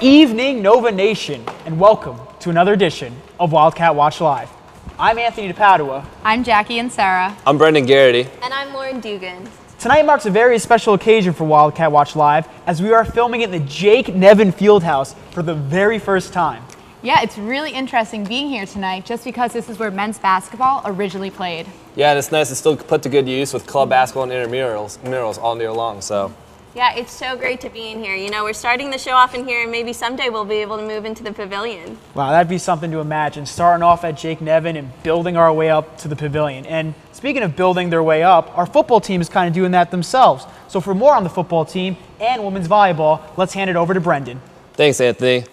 Good evening, Nova Nation, and welcome to another edition of Wildcat Watch Live. I'm Anthony DePadua. I'm Jackie and Sarah. I'm Brendan Garrity. And I'm Lauren Dugan. Tonight marks a very special occasion for Wildcat Watch Live as we are filming at the Jake Nevin Fieldhouse for the very first time. Yeah, it's really interesting being here tonight just because this is where men's basketball originally played. Yeah, and it's nice. It's still put to good use with club basketball and intramurals all year long. So. Yeah, it's so great to be in here. You know, we're starting the show off in here, and maybe someday we'll be able to move into the pavilion. Wow, that'd be something to imagine, starting off at Jake Nevin and building our way up to the pavilion. And speaking of building their way up, our football team is kind of doing that themselves. So for more on the football team and women's volleyball, let's hand it over to Brendan. Thanks, Anthony.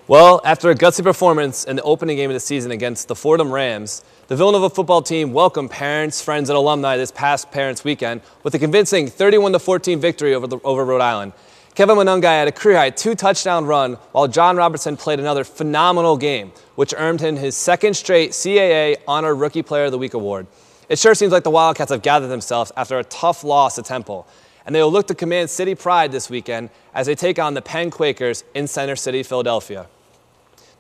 Well, after a gutsy performance in the opening game of the season against the Fordham Rams, the Villanova football team welcomed parents, friends, and alumni this past Parents Weekend with a convincing 31-14 victory over Rhode Island. Kevin Monungai had a career-high 2-touchdown run, while John Robertson played another phenomenal game, which earned him his second straight CAA Honor Rookie Player of the Week award. It sure seems like the Wildcats have gathered themselves after a tough loss to Temple, and they will look to command city pride this weekend as they take on the Penn Quakers in Center City, Philadelphia.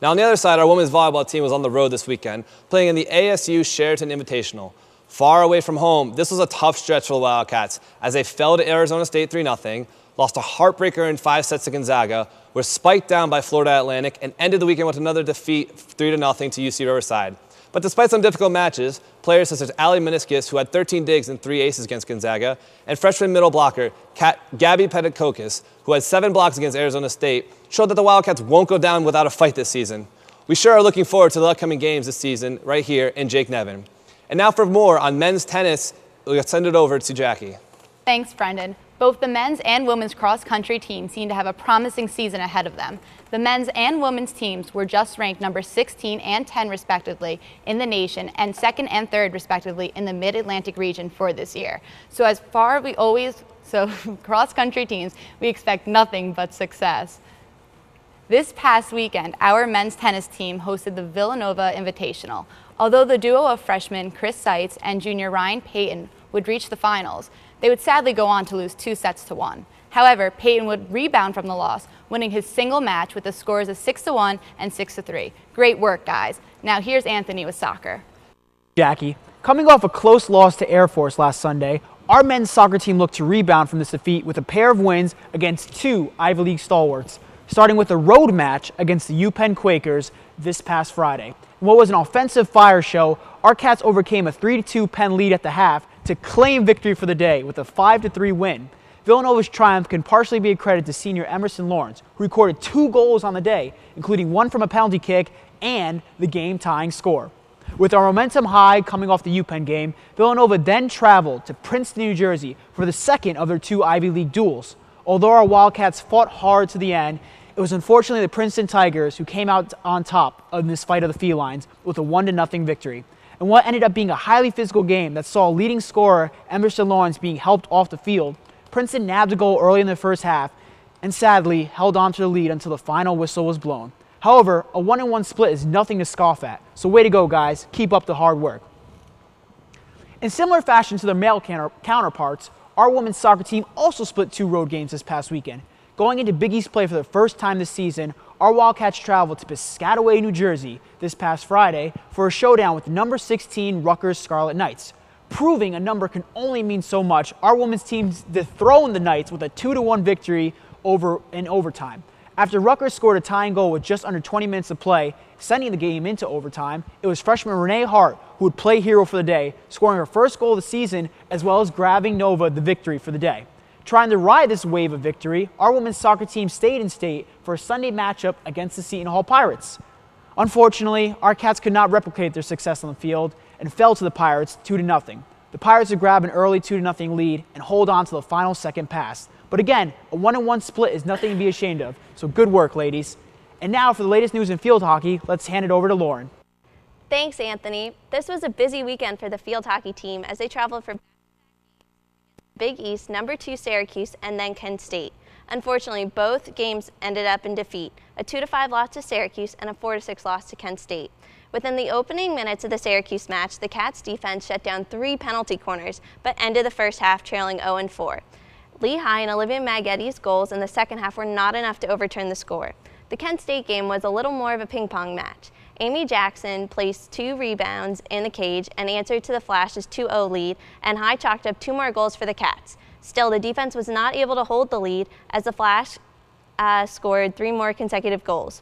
Now, on the other side, our women's volleyball team was on the road this weekend, playing in the ASU Sheraton Invitational. Far away from home, this was a tough stretch for the Wildcats as they fell to Arizona State 3-0, lost a heartbreaker in 5 sets to Gonzaga, were spiked down by Florida Atlantic, and ended the weekend with another defeat 3-0 to UC Riverside. But despite some difficult matches, players such as Allie Meniscus, who had 13 digs and 3 aces against Gonzaga, and freshman middle blocker Gabby Pettikokis, who had 7 blocks against Arizona State, showed that the Wildcats won't go down without a fight this season. We sure are looking forward to the upcoming games this season right here in Jake Nevin. And now for more on men's tennis, we'll send it over to Jackie. Thanks, Brendan. Both the men's and women's cross-country teams seem to have a promising season ahead of them. The men's and women's teams were just ranked number 16 and 10 respectively in the nation and 2nd and 3rd respectively in the Mid-Atlantic region for this year. So cross-country teams, we expect nothing but success. This past weekend, our men's tennis team hosted the Villanova Invitational. Although the duo of freshmen Chris Seitz and junior Ryan Payton would reach the finals, they would sadly go on to lose 2-1. However, Payton would rebound from the loss, winning his single match with the scores of 6-1 and 6-3. Great work, guys. Now here's Anthony with soccer. Jackie, coming off a close loss to Air Force last Sunday, our men's soccer team looked to rebound from this defeat with a pair of wins against 2 Ivy League stalwarts, starting with a road match against the UPenn Quakers this past Friday. In what was an offensive fire show, our Cats overcame a 3-2 Penn lead at the half to claim victory for the day with a 5-3 win. Villanova's triumph can partially be accredited to senior Emerson Lawrence, who recorded 2 goals on the day, including 1 from a penalty kick and the game-tying score. With our momentum high coming off the UPenn game, Villanova then traveled to Princeton, New Jersey for the second of their 2 Ivy League duels. Although our Wildcats fought hard to the end, it was unfortunately the Princeton Tigers who came out on top in this fight of the felines with a 1-0 victory. And what ended up being a highly physical game that saw leading scorer Emerson Lawrence being helped off the field, Princeton nabbed a goal early in the first half and sadly held on to the lead until the final whistle was blown. However, a 1-1 split is nothing to scoff at, so way to go, guys. Keep up the hard work. In similar fashion to their male counterparts, our women's soccer team also split 2 road games this past weekend. Going into Big East play for the first time this season, our Wildcats traveled to Piscataway, New Jersey this past Friday for a showdown with number 16 Rutgers Scarlet Knights. Proving a number can only mean so much, our women's team dethroned the Knights with a 2-1 victory in overtime. After Rutgers scored a tying goal with just under 20 minutes of play, sending the game into overtime, it was freshman Renee Hart who would play hero for the day, scoring her first goal of the season as well as grabbing Nova the victory for the day. Trying to ride this wave of victory, our women's soccer team stayed in state for a Sunday matchup against the Seton Hall Pirates. Unfortunately, our Cats could not replicate their success on the field and fell to the Pirates 2-0. The Pirates would grab an early 2-0 lead and hold on to the final second pass. But again, a 1-1 split is nothing to be ashamed of, so good work, ladies. And now for the latest news in field hockey, let's hand it over to Lauren. Thanks, Anthony. This was a busy weekend for the field hockey team as they traveled for Big East, number 2 Syracuse, and then Kent State. Unfortunately, both games ended up in defeat, a 2-5 loss to Syracuse and a 4-6 loss to Kent State. Within the opening minutes of the Syracuse match, the Cats defense shut down 3 penalty corners, but ended the first half trailing 0-4. Lee High and Olivia Maggetti's goals in the second half were not enough to overturn the score. The Kent State game was a little more of a ping-pong match. Amy Jackson placed 2 rebounds in the cage and answered to the Flash's 2-0 lead, and High chalked up 2 more goals for the Cats. Still, the defense was not able to hold the lead as the Flash scored 3 more consecutive goals.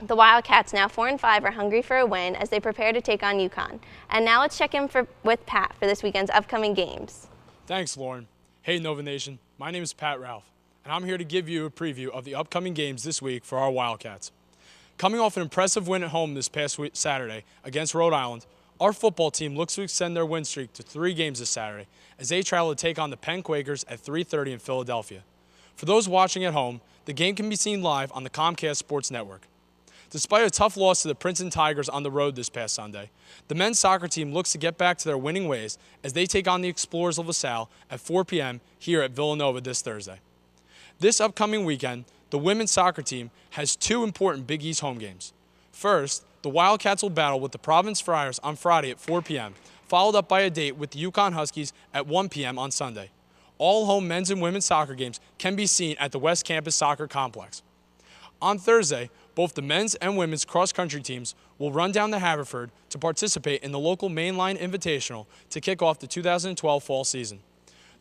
The Wildcats, now 4-5, are hungry for a win as they prepare to take on UConn. And now let's check in with Pat for this weekend's upcoming games. Thanks, Lauren. Hey, Nova Nation. My name is Pat Ralph, and I'm here to give you a preview of the upcoming games this week for our Wildcats. Coming off an impressive win at home this past Saturday against Rhode Island, our football team looks to extend their win streak to 3 games this Saturday as they travel to take on the Penn Quakers at 3:30 in Philadelphia. For those watching at home, the game can be seen live on the Comcast Sports Network. Despite a tough loss to the Princeton Tigers on the road this past Sunday, the men's soccer team looks to get back to their winning ways as they take on the Explorers of LaSalle at 4 p.m. here at Villanova this Thursday. This upcoming weekend, the women's soccer team has 2 important Big East home games. First, the Wildcats will battle with the Providence Friars on Friday at 4 p.m., followed up by a date with the UConn Huskies at 1 p.m. on Sunday. All home men's and women's soccer games can be seen at the West Campus Soccer Complex. On Thursday, both the men's and women's cross-country teams will run down to Haverford to participate in the local Mainline Invitational to kick off the 2012 fall season.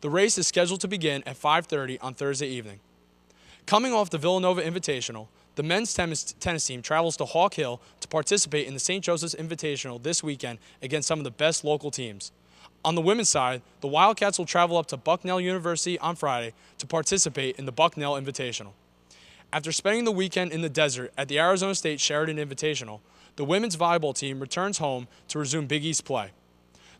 The race is scheduled to begin at 5:30 on Thursday evening. Coming off the Villanova Invitational, the men's tennis team travels to Hawk Hill to participate in the St. Joseph's Invitational this weekend against some of the best local teams. On the women's side, the Wildcats will travel up to Bucknell University on Friday to participate in the Bucknell Invitational. After spending the weekend in the desert at the Arizona State Sheridan Invitational, the women's volleyball team returns home to resume Big East play.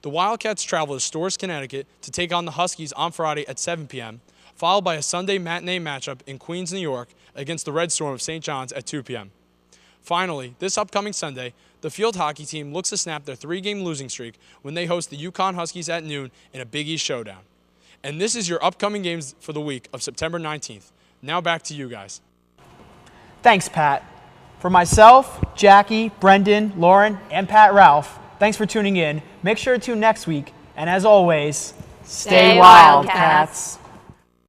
The Wildcats travel to Storrs, Connecticut to take on the Huskies on Friday at 7 p.m., followed by a Sunday matinee matchup in Queens, New York against the Red Storm of St. John's at 2 p.m. Finally, this upcoming Sunday, the field hockey team looks to snap their 3-game losing streak when they host the UConn Huskies at noon in a Big East showdown. And this is your upcoming games for the week of September 19th. Now back to you guys. Thanks, Pat. For myself, Jackie, Brendan, Lauren, and Pat Ralph, thanks for tuning in. Make sure to tune next week. And as always, stay Stay wild, Wildcats. cats.